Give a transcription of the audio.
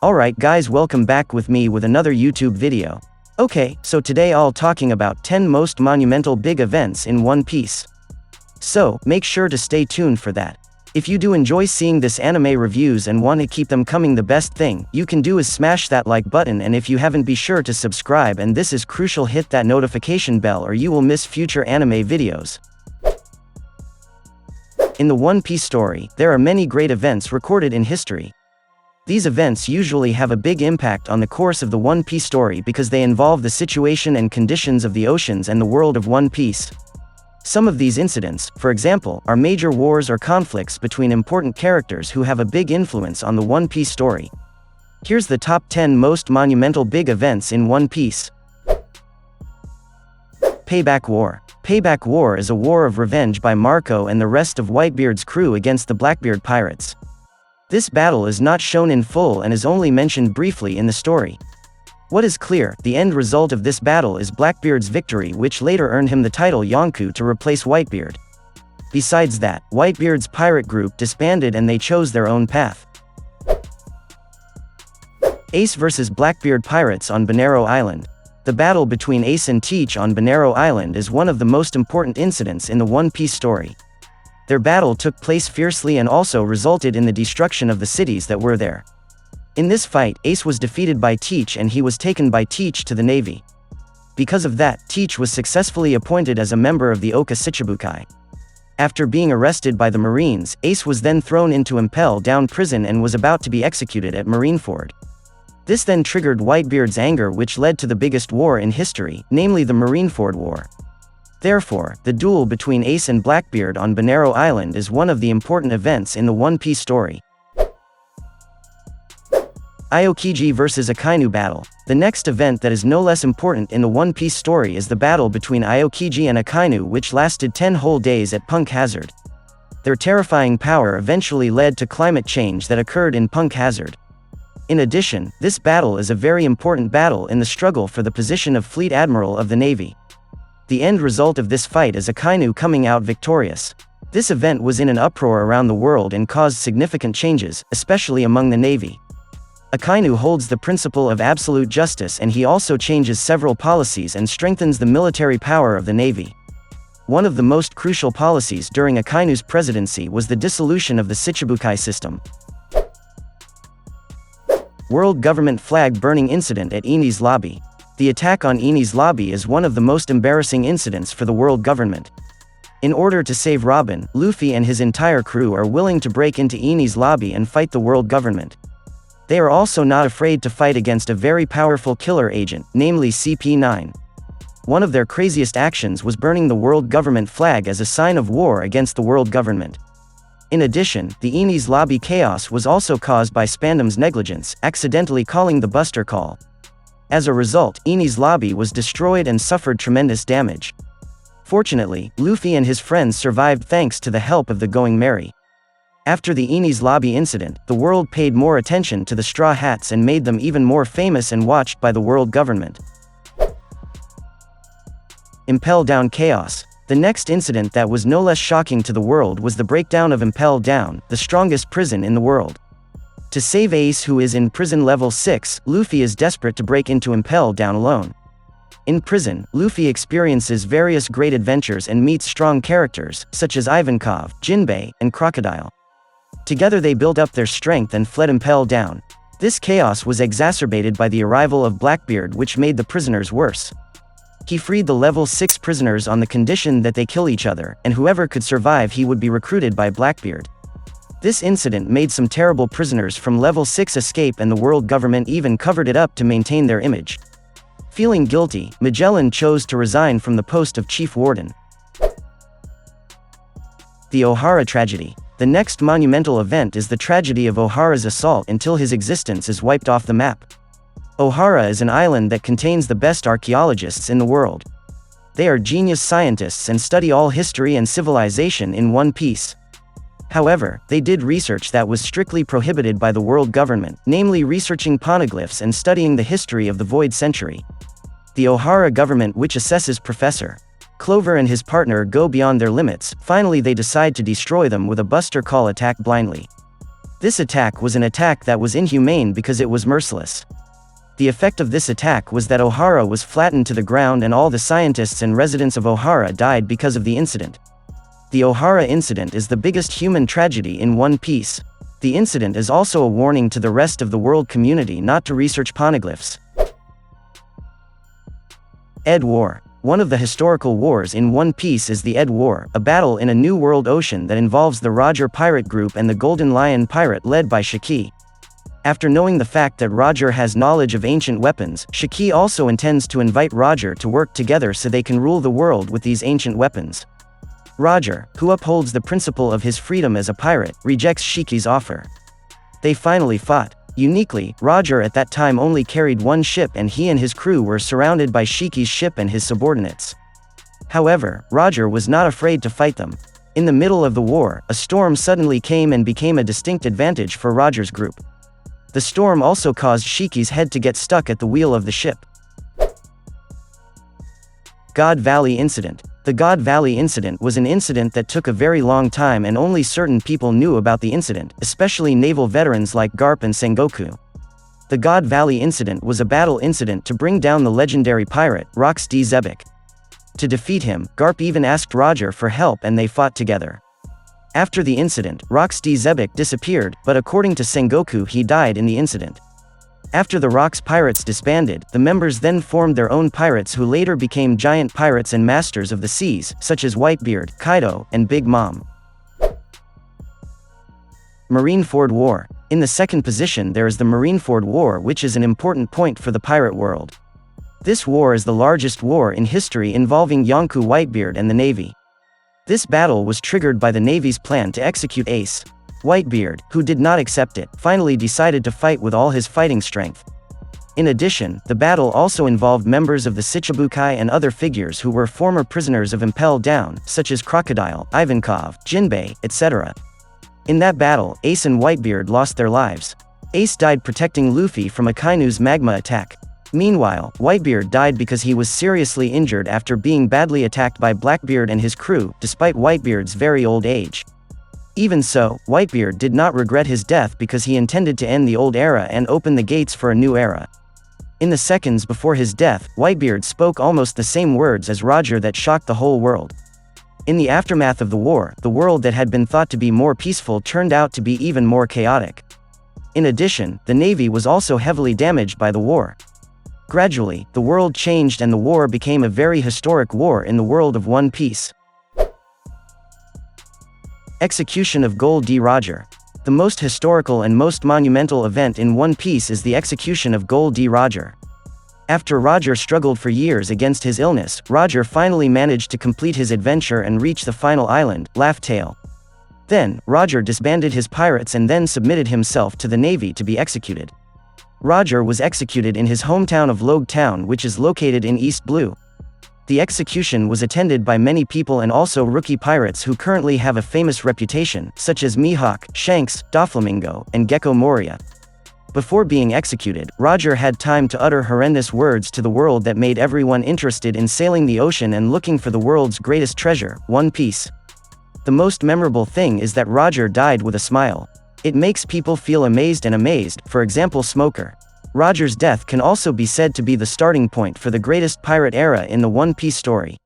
Alright guys, welcome back with me with another YouTube video. Okay, so today I'll talking about 10 most monumental big events in One Piece. So, make sure to stay tuned for that. If you do enjoy seeing this anime reviews and want to keep them coming, the best thing you can do is smash that like button, and if you haven't, be sure to subscribe, and this is crucial, hit that notification bell or you will miss future anime videos. In the One Piece story, there are many great events recorded in history. These events usually have a big impact on the course of the One Piece story because they involve the situation and conditions of the oceans and the world of One Piece. Some of these incidents, for example, are major wars or conflicts between important characters who have a big influence on the One Piece story. Here's the top 10 most monumental big events in One Piece. Payback War. Payback War is a war of revenge by Marco and the rest of Whitebeard's crew against the Blackbeard pirates. This battle is not shown in full and is only mentioned briefly in the story. What is clear, the end result of this battle is Blackbeard's victory, which later earned him the title Yonkou to replace Whitebeard. Besides that, Whitebeard's pirate group disbanded and they chose their own path. Ace vs Blackbeard pirates on Bonero Island. The battle between Ace and Teach on Bonero Island is one of the most important incidents in the One Piece story. Their battle took place fiercely and also resulted in the destruction of the cities that were there. In this fight, Ace was defeated by Teach and he was taken by Teach to the Navy. Because of that, Teach was successfully appointed as a member of the Oka Shichibukai. After being arrested by the Marines, Ace was then thrown into Impeldown prison and was about to be executed at Marineford. This then triggered Whitebeard's anger, which led to the biggest war in history, namely the Marineford War. Therefore, the duel between Ace and Blackbeard on Bonero Island is one of the important events in the One Piece story. Ioki vs Akainu battle. The next event that is no less important in the One Piece story is the battle between Ioki and Akainu, which lasted 10 whole days at Punk Hazard. Their terrifying power eventually led to climate change that occurred in Punk Hazard. In addition, this battle is a very important battle in the struggle for the position of Fleet Admiral of the Navy. The end result of this fight is Akainu coming out victorious. This event was in an uproar around the world and caused significant changes, especially among the Navy. Akainu holds the principle of absolute justice, and he also changes several policies and strengthens the military power of the Navy. One of the most crucial policies during Akainu's presidency was the dissolution of the Shichibukai system. World Government flag burning incident at Enies Lobby. The attack on Enies Lobby is one of the most embarrassing incidents for the world government. In order to save Robin, Luffy and his entire crew are willing to break into Enies Lobby and fight the world government. They are also not afraid to fight against a very powerful killer agent, namely CP9. One of their craziest actions was burning the world government flag as a sign of war against the world government. In addition, the Enies Lobby chaos was also caused by Spandam's negligence, accidentally calling the Buster Call. As a result, Enies Lobby was destroyed and suffered tremendous damage. Fortunately, Luffy and his friends survived thanks to the help of the Going Merry. After the Enies Lobby incident, the world paid more attention to the Straw Hats and made them even more famous and watched by the world government. Impeldown chaos. The next incident that was no less shocking to the world was the breakdown of Impeldown, the strongest prison in the world. To save Ace, who is in prison level 6, Luffy is desperate to break into Impeldown alone. In prison, Luffy experiences various great adventures and meets strong characters, such as Ivankov, Jinbei, and Crocodile. Together they built up their strength and fled Impeldown. This chaos was exacerbated by the arrival of Blackbeard, which made the prisoners worse. He freed the level 6 prisoners on the condition that they kill each other, and whoever could survive he would be recruited by Blackbeard. This incident made some terrible prisoners from level 6 escape, and the world government even covered it up to maintain their image. Feeling guilty, Magellan chose to resign from the post of chief warden. The Ohara tragedy. The next monumental event is the tragedy of Ohara's assault until his existence is wiped off the map. Ohara is an island that contains the best archaeologists in the world. They are genius scientists and study all history and civilization in one piece. However, they did research that was strictly prohibited by the world government, namely researching poneglyphs and studying the history of the Void Century. The Ohara government, which assesses Professor Clover and his partner, go beyond their limits. Finally they decide to destroy them with a Buster Call attack blindly. This attack was an attack that was inhumane because it was merciless. The effect of this attack was that Ohara was flattened to the ground and all the scientists and residents of Ohara died because of the incident. The Ohara incident is the biggest human tragedy in One Piece. The incident is also a warning to the rest of the world community not to research poneglyphs. Ed War. One of the historical wars in One Piece is the Ed War, a battle in a New World ocean that involves the Roger pirate group and the Golden Lion pirate led by Shiki. After knowing the fact that Roger has knowledge of ancient weapons, Shiki also intends to invite Roger to work together so they can rule the world with these ancient weapons. Roger, who upholds the principle of his freedom as a pirate, rejects Shiki's offer. They finally fought. Uniquely, Roger at that time only carried one ship and he and his crew were surrounded by Shiki's ship and his subordinates. However, Roger was not afraid to fight them. In the middle of the war, a storm suddenly came and became a distinct advantage for Roger's group. The storm also caused Shiki's head to get stuck at the wheel of the ship. God Valley Incident. The God Valley Incident was an incident that took a very long time and only certain people knew about the incident, especially naval veterans like Garp and Sengoku. The God Valley Incident was a battle incident to bring down the legendary pirate, Rox D. Zebek. To defeat him, Garp even asked Roger for help and they fought together. After the incident, Rox D. Zebek disappeared, but according to Sengoku he died in the incident. After the Rox pirates disbanded, the members then formed their own pirates who later became giant pirates and masters of the seas, such as Whitebeard, Kaido, and Big Mom. Marineford War. In the second position there is the Marineford War, which is an important point for the pirate world. This war is the largest war in history involving Yonkou Whitebeard and the Navy. This battle was triggered by the Navy's plan to execute Ace. Whitebeard, who did not accept it, finally decided to fight with all his fighting strength. In addition, the battle also involved members of the Shichibukai and other figures who were former prisoners of Impeldown, such as Crocodile, Ivankov, Jinbei, etc. In that battle, Ace and Whitebeard lost their lives. Ace died protecting Luffy from Akainu's magma attack. Meanwhile, Whitebeard died because he was seriously injured after being badly attacked by Blackbeard and his crew, despite Whitebeard's very old age. Even so, Whitebeard did not regret his death because he intended to end the old era and open the gates for a new era. In the seconds before his death, Whitebeard spoke almost the same words as Roger that shocked the whole world. In the aftermath of the war, the world that had been thought to be more peaceful turned out to be even more chaotic. In addition, the Navy was also heavily damaged by the war. Gradually, the world changed and the war became a very historic war in the world of One Piece. Execution of Gol D. Roger. The most historical and most monumental event in One Piece is the execution of Gol D. Roger. After Roger struggled for years against his illness, Roger finally managed to complete his adventure and reach the final island, Laugh Tale. Then, Roger disbanded his pirates and then submitted himself to the Navy to be executed. Roger was executed in his hometown of Logue Town, which is located in East Blue. The execution was attended by many people and also rookie pirates who currently have a famous reputation, such as Mihawk, Shanks, Doflamingo, and Gecko Moria. Before being executed, Roger had time to utter horrendous words to the world that made everyone interested in sailing the ocean and looking for the world's greatest treasure, One Piece. The most memorable thing is that Roger died with a smile. It makes people feel amazed, for example Smoker. Roger's death can also be said to be the starting point for the greatest pirate era in the One Piece story.